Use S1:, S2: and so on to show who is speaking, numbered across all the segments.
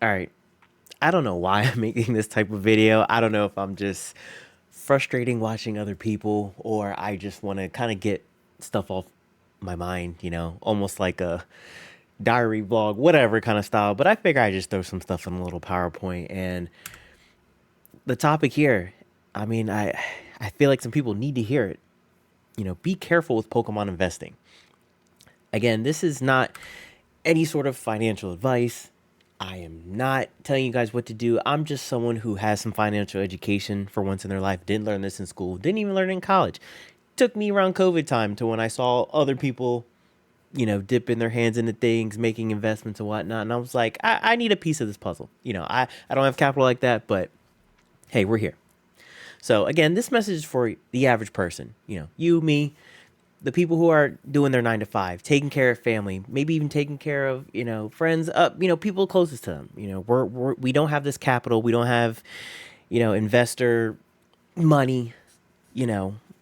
S1: All right. I don't know why I'm making this type of video. I don't know if I'm just frustrating watching other people or I just want to kind of get stuff off my mind, almost like a diary vlog, whatever kind of style. But I figure I just throw some stuff in a little PowerPoint. And the topic here, I feel like some people need to hear it. Be careful with Pokemon investing. Again, this is not any sort of financial advice. I am not telling you guys what to do. I'm just someone who has some financial education for once in their life. Didn't learn this in school. Didn't even learn it in college. Took me around COVID time to when I saw other people, dipping their hands into things, making investments and whatnot. And I was like, I need a piece of this puzzle. I don't have capital like that, but hey, we're here. So again, this message is for the average person. You, me, the people who are doing their 9 to 5, taking care of family, maybe even taking care of, friends, people closest to them. We don't have this capital. We don't have, investor money.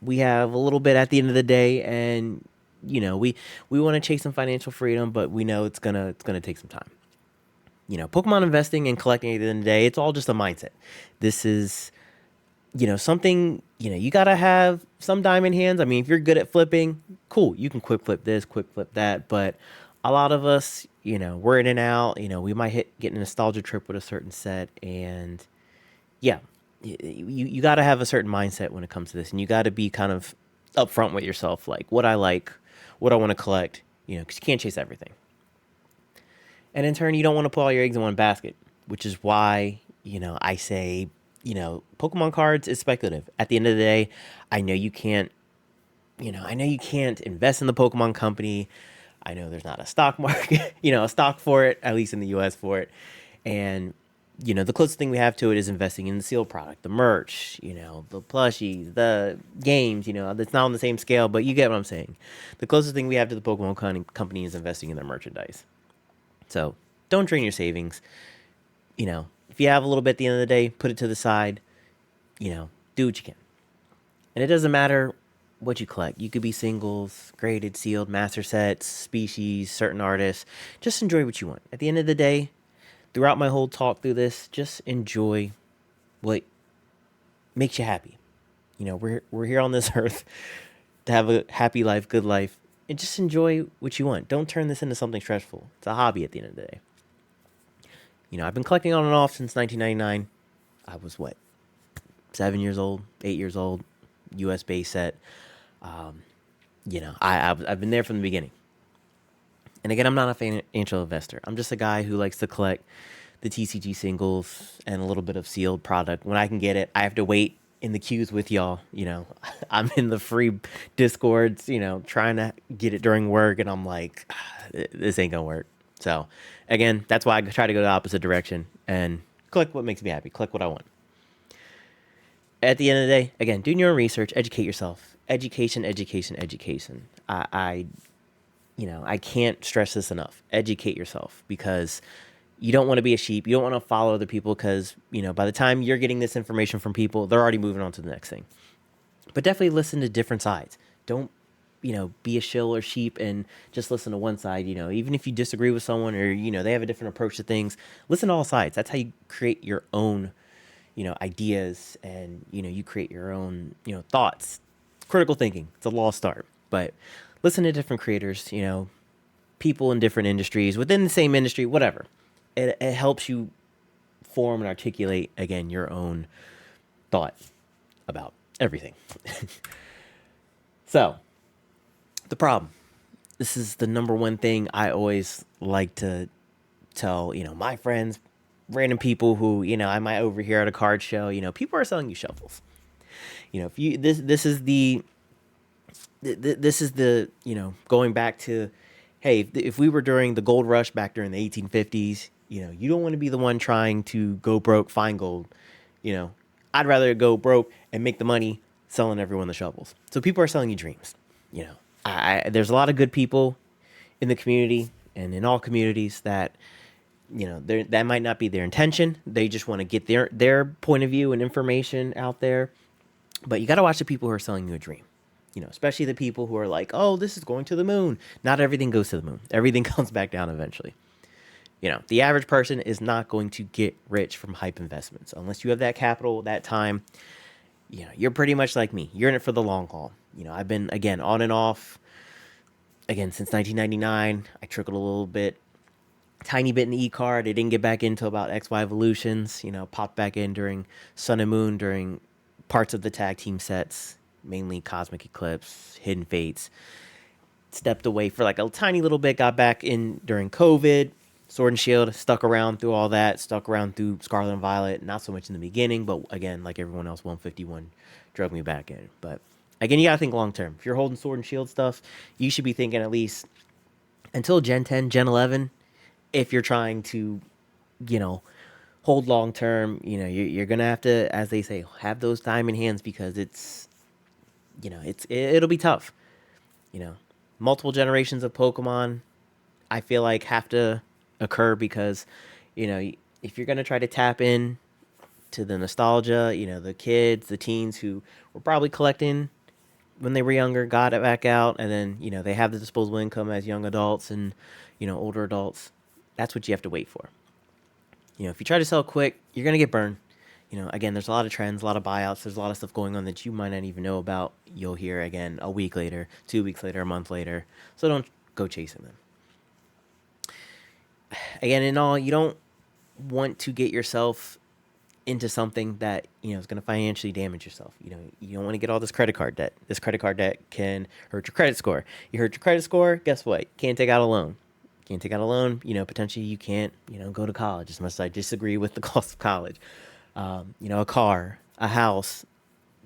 S1: We have a little bit at the end of the day, and we want to chase some financial freedom, but we know it's gonna take some time. Pokemon investing and collecting at the end of the day, it's all just a mindset. This is something, you got to have some diamond hands. I mean, if you're good at flipping, cool. You can quick flip this, quick flip that. But a lot of us, we're in and out. We might get a nostalgia trip with a certain set. And yeah, you got to have a certain mindset when it comes to this. And you got to be kind of upfront with yourself, like, what I want to collect, because you can't chase everything. And in turn, you don't want to put all your eggs in one basket, which is why, I say, Pokemon cards is speculative. At the end of the day, I know you can't, I know you can't invest in the Pokemon company. I know there's not a stock market, a stock for it, at least in the US for it. And, the closest thing we have to it is investing in the sealed product, the merch, the plushies, the games, that's not on the same scale, but you get what I'm saying. The closest thing we have to the Pokemon company is investing in their merchandise. So don't drain your savings. If you have a little bit at the end of the day, put it to the side, do what you can. And it doesn't matter what you collect. You could be singles, graded, sealed, master sets, species, certain artists. Just enjoy what you want. At the end of the day, throughout my whole talk through this, just enjoy what makes you happy. We're here on this earth to have a happy life, good life, and just enjoy what you want. Don't turn this into something stressful. It's a hobby at the end of the day. I've been collecting on and off since 1999. I was 7 years old, 8 years old, US base set. I've been there from the beginning. And again, I'm not a financial investor. I'm just a guy who likes to collect the TCG singles and a little bit of sealed product. When I can get it, I have to wait in the queues with y'all. I'm in the free Discords, trying to get it during work. And I'm like, this ain't going to work. So again, that's why I try to go the opposite direction and collect what makes me happy, collect what I want. At the end of the day, again, doing your own research, educate yourself. Education, education, education. I can't stress this enough. Educate yourself, because you don't want to be a sheep. You don't want to follow other people, because, by the time you're getting this information from people, they're already moving on to the next thing. But definitely listen to different sides. Don't, be a shill or sheep and just listen to one side. Even if you disagree with someone or, they have a different approach to things, listen to all sides. That's how you create your own, ideas, and, you create your own, thoughts. Critical thinking. It's a lost art. But listen to different creators, people in different industries, within the same industry, whatever. It helps you form and articulate, again, your own thought about everything. So, the problem. This is the number one thing I always like to tell, my friends, random people who, I might overhear at a card show, people are selling you shovels. If you, this is the, going back to, hey, if we were during the gold rush back during the 1850s, you don't want to be the one trying to go broke, find gold. I'd rather go broke and make the money selling everyone the shovels. So people are selling you dreams. There's a lot of good people in the community and in all communities that, that might not be their intention. They just want to get their point of view and information out there. But you got to watch the people who are selling you a dream. Especially the people who are like, oh, this is going to the moon. Not everything goes to the moon. Everything comes back down eventually. The average person is not going to get rich from hype investments unless you have that capital, that time. You're pretty much like me. You're in it for the long haul. I've been, again, on and off, again, since 1999. I trickled a little bit, tiny bit in the e-card. I didn't get back into about XY Evolutions. Popped back in during Sun and Moon, during parts of the tag team sets, mainly Cosmic Eclipse, Hidden Fates. Stepped away for like a tiny little bit, got back in during COVID. Sword and Shield, stuck around through all that, stuck around through Scarlet and Violet, not so much in the beginning, but again, like everyone else, 151 drug me back in. But again, you gotta think long term. If you're holding Sword and Shield stuff, you should be thinking at least until Gen 10, Gen 11. If you're trying to, you know, hold long term, you're gonna have to, as they say, have those diamond hands, because it'll be tough. You know, multiple generations of Pokemon, I feel like, have to occur, because if you're going to try to tap in to the nostalgia, the kids, the teens who were probably collecting when they were younger, got it back out, and then they have the disposable income as young adults and older adults. That's what you have to wait for. If you try to sell quick, you're going to get burned. Again, there's a lot of trends, a lot of buyouts. There's a lot of stuff going on that you might not even know about. You'll hear again a week later, 2 weeks later, a month later. So don't go chasing them. Again, in all, you don't want to get yourself into something that is going to financially damage yourself. You don't want to get all this credit card debt. This credit card debt can hurt your credit score. You hurt your credit score, guess what? Can't take out a loan. Can't take out a loan. Potentially you can't go to college. As much as I disagree with the cost of college, a car, a house,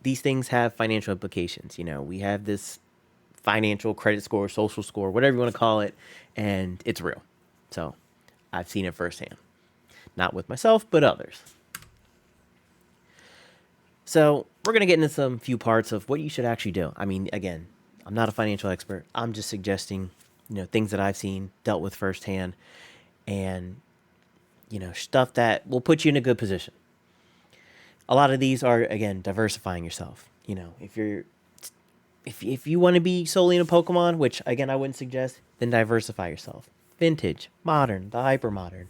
S1: these things have financial implications. We have this financial credit score, social score, whatever you want to call it, and it's real. So I've seen it firsthand. Not with myself, but others. So we're going to get into some few parts of what you should actually do. I mean, again, I'm not a financial expert. I'm just suggesting, things that I've seen, dealt with firsthand, and, stuff that will put you in a good position. A lot of these are, again, diversifying yourself. If you want to be solely in a Pokemon, which, again, I wouldn't suggest, then diversify yourself. Vintage, modern, the hyper modern,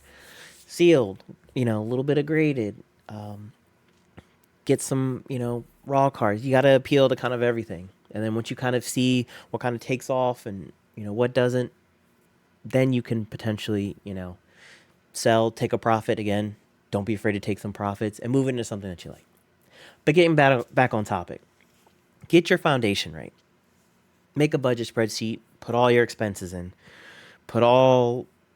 S1: sealed, a little bit of graded, get some, raw cards. You got to appeal to kind of everything. And then once you kind of see what kind of takes off and, what doesn't, then you can potentially, sell, take a profit again. Don't be afraid to take some profits and move into something that you like. But getting back on topic, get your foundation right. Make a budget spreadsheet, put all your expenses in, put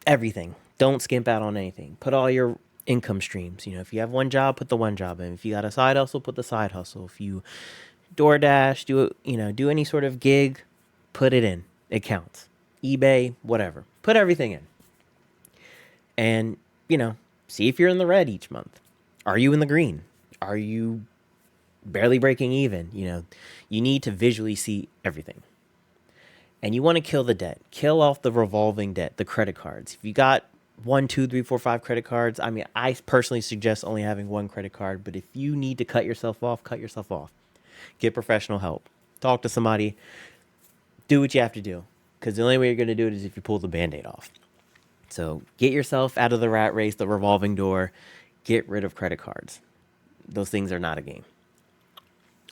S1: everything. Don't skimp out on anything. Put all your income streams. If you have one job, put the one job in. If you got a side hustle, put the side hustle. If you DoorDash, do any sort of gig, put it in. It counts. eBay, whatever. Put everything in. And, see if you're in the red each month. Are you in the green? Are you barely breaking even? You need to visually see everything. And you want to kill the debt. Kill off the revolving debt, the credit cards. If you got 1, 2, 3, 4, 5 credit cards, I mean, I personally suggest only having one credit card. But if you need to cut yourself off, cut yourself off. Get professional help. Talk to somebody. Do what you have to do. Because the only way you're going to do it is if you pull the Band-Aid off. So get yourself out of the rat race, the revolving door. Get rid of credit cards. Those things are not a game.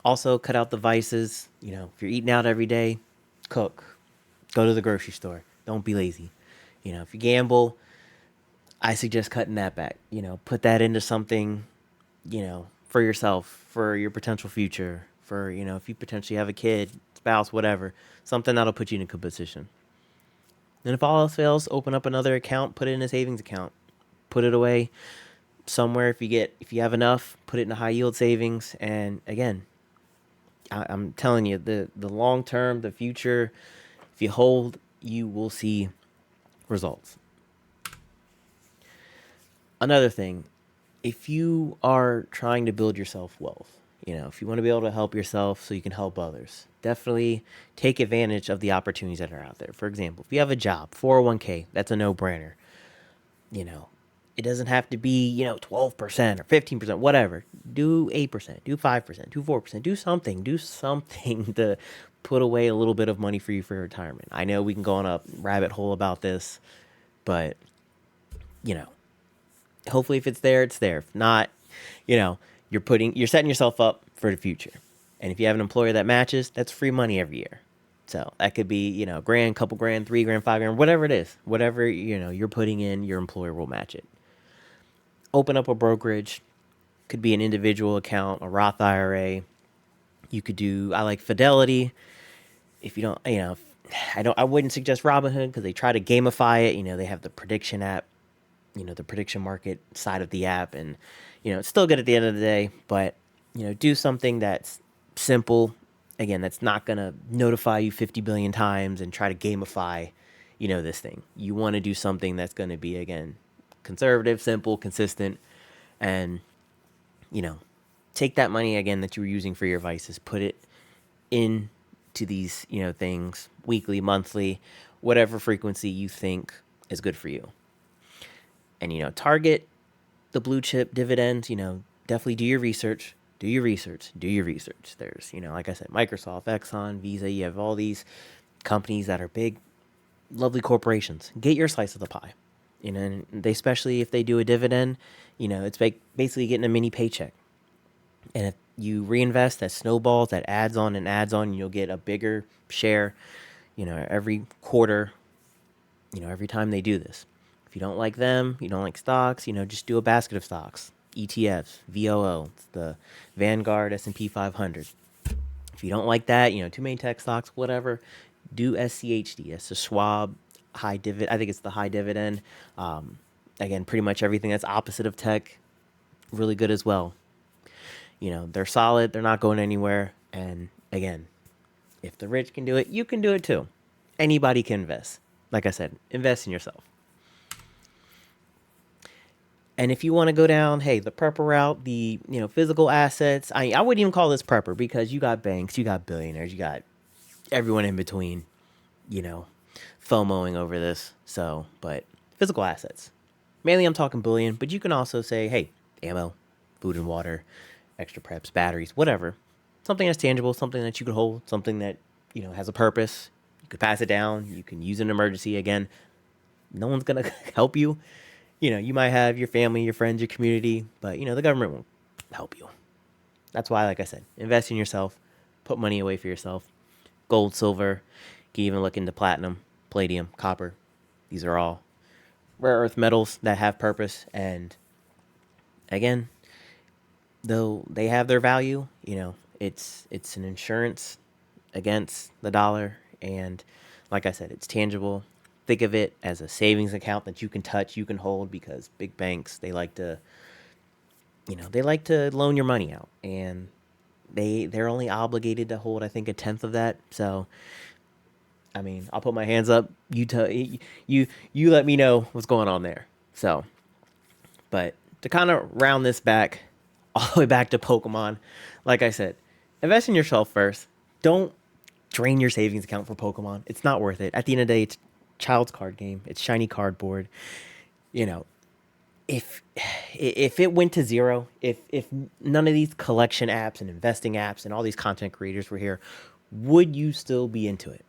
S1: Also, cut out the vices. If you're eating out every day, cook. Go to the grocery store. Don't be lazy. If you gamble, I suggest cutting that back. Put that into something, for yourself, for your potential future, for, if you potentially have a kid, spouse, whatever, something that'll put you in a good position. And if all else fails, open up another account, put it in a savings account, put it away somewhere. If you have enough, put it in a high yield savings. And again, I'm telling you, the long term, the future, if you hold, you will see results. Another thing, if you are trying to build yourself wealth, if you want to be able to help yourself so you can help others, definitely take advantage of the opportunities that are out there. For example, if you have a job, 401k, that's a no-brainer. It doesn't have to be, 12% or 15%, whatever. Do 8%, do 5%, do 4%, do something to put away a little bit of money for you for retirement. I know we can go on a rabbit hole about this, but you know, hopefully if it's there, it's there. If not, you know, you're setting yourself up for the future. And if you have an employer that matches, that's free money every year. So that could be, you know, grand, couple grand, 3 grand, 5 grand, whatever it is, whatever, you know, you're putting in, your employer will match it. Open up a brokerage. Could be an individual account, a Roth IRA. You could do, I like Fidelity. If you don't, you know, I wouldn't suggest Robinhood because they try to gamify it. You know, they have the prediction app, you know, the prediction market side of the app, and, you know, it's still good at the end of the day, but, you know, do something that's simple. Again, that's not going to notify you 50 billion times and try to gamify, you know, this thing. You want to do something that's going to be, again, conservative, simple, consistent, and, you know, take that money again that you were using for your vices, put it in to these, you know, things weekly, monthly, whatever frequency you think is good for you. And, you know, target the blue chip dividends. You know, definitely do your research. Do your research. Do your research. There's, you know, like I said, Microsoft, Exxon, Visa. You have all these companies that are big, lovely corporations. Get your slice of the pie. You know, and they, especially if they do a dividend, you know, it's basically getting a mini paycheck. And if you reinvest, that snowballs, that adds on and adds on, you'll get a bigger share, you know, every quarter, you know, every time they do this. If you don't like them, you don't like stocks, you know, just do a basket of stocks, ETFs, VOO, it's the Vanguard S&P 500. If you don't like that, you know, too many tech stocks, whatever, do SCHD. That's the Schwab high dividend. I think it's the high dividend. Again, pretty much everything that's opposite of tech, really good as well. You know, they're solid. They're not going anywhere. And again, if the rich can do it, you can do it too. Anybody can invest. Like I said, invest in yourself. And if you want to go down, hey, the prepper route, the, you know, physical assets, I wouldn't even call this prepper because you got banks, you got billionaires, you got everyone in between, you know, FOMOing over this. So, but physical assets. Mainly I'm talking bullion, but you can also say, hey, ammo, food and water, extra preps, batteries, whatever. Something that's tangible, something that you could hold, something that, you know, has a purpose. You could pass it down. You can use an emergency. Again, no one's going to help you. You know, you might have your family, your friends, your community, but, you know, the government won't help you. That's why, like I said, invest in yourself, put money away for yourself. Gold, silver, you can even look into platinum, palladium, copper. These are all rare earth metals that have purpose. And again, though they have their value, you know, it's an insurance against the dollar. And like I said, it's tangible. Think of it as a savings account that you can touch, you can hold, because big banks, they like to, you know, they like to loan your money out, and they're only obligated to hold, I think, 1/10 of that. So, I mean, I'll put my hands up. You let me know what's going on there. So, but to kind of round this back, all the way back to Pokemon, like I said, invest in yourself first. Don't drain your savings account for Pokemon. It's not worth it. At the end of the day, it's child's card game. It's shiny cardboard. You know, if it went to zero, if none of these collection apps and investing apps and all these content creators were here, would you still be into it?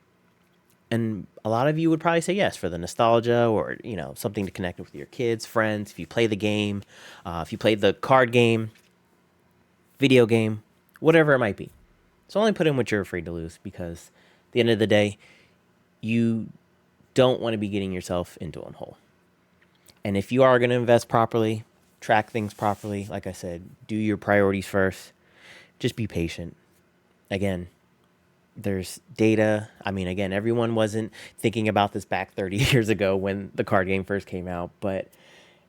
S1: And a lot of you would probably say yes, for the nostalgia, or, you know, something to connect with your kids, friends. If you play the game, if you played the card game, video game, whatever it might be. So only put in what you're afraid to lose, because at the end of the day, you don't want to be getting yourself into a hole. And if you are going to invest properly, track things properly, like I said, do your priorities first. Just be patient. Again, there's data. I mean, again, everyone wasn't thinking about this back 30 years ago when the card game first came out, but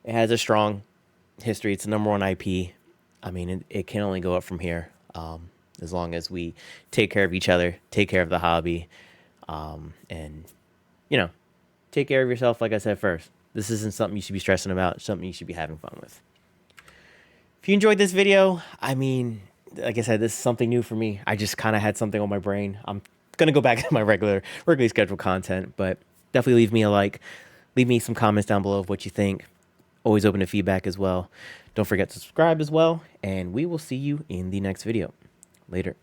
S1: it has a strong history. It's the number one IP. I mean, it can only go up from here, as long as we take care of each other, take care of the hobby, and, you know, take care of yourself, like I said, first. This isn't something you should be stressing about. It's something you should be having fun with. If you enjoyed this video, I mean, like I said, this is something new for me. I just kind of had something on my brain. I'm going to go back to my regularly scheduled content, but definitely leave me a like. Leave me some comments down below of what you think. Always open to feedback as well. Don't forget to subscribe as well, and we will see you in the next video. Later.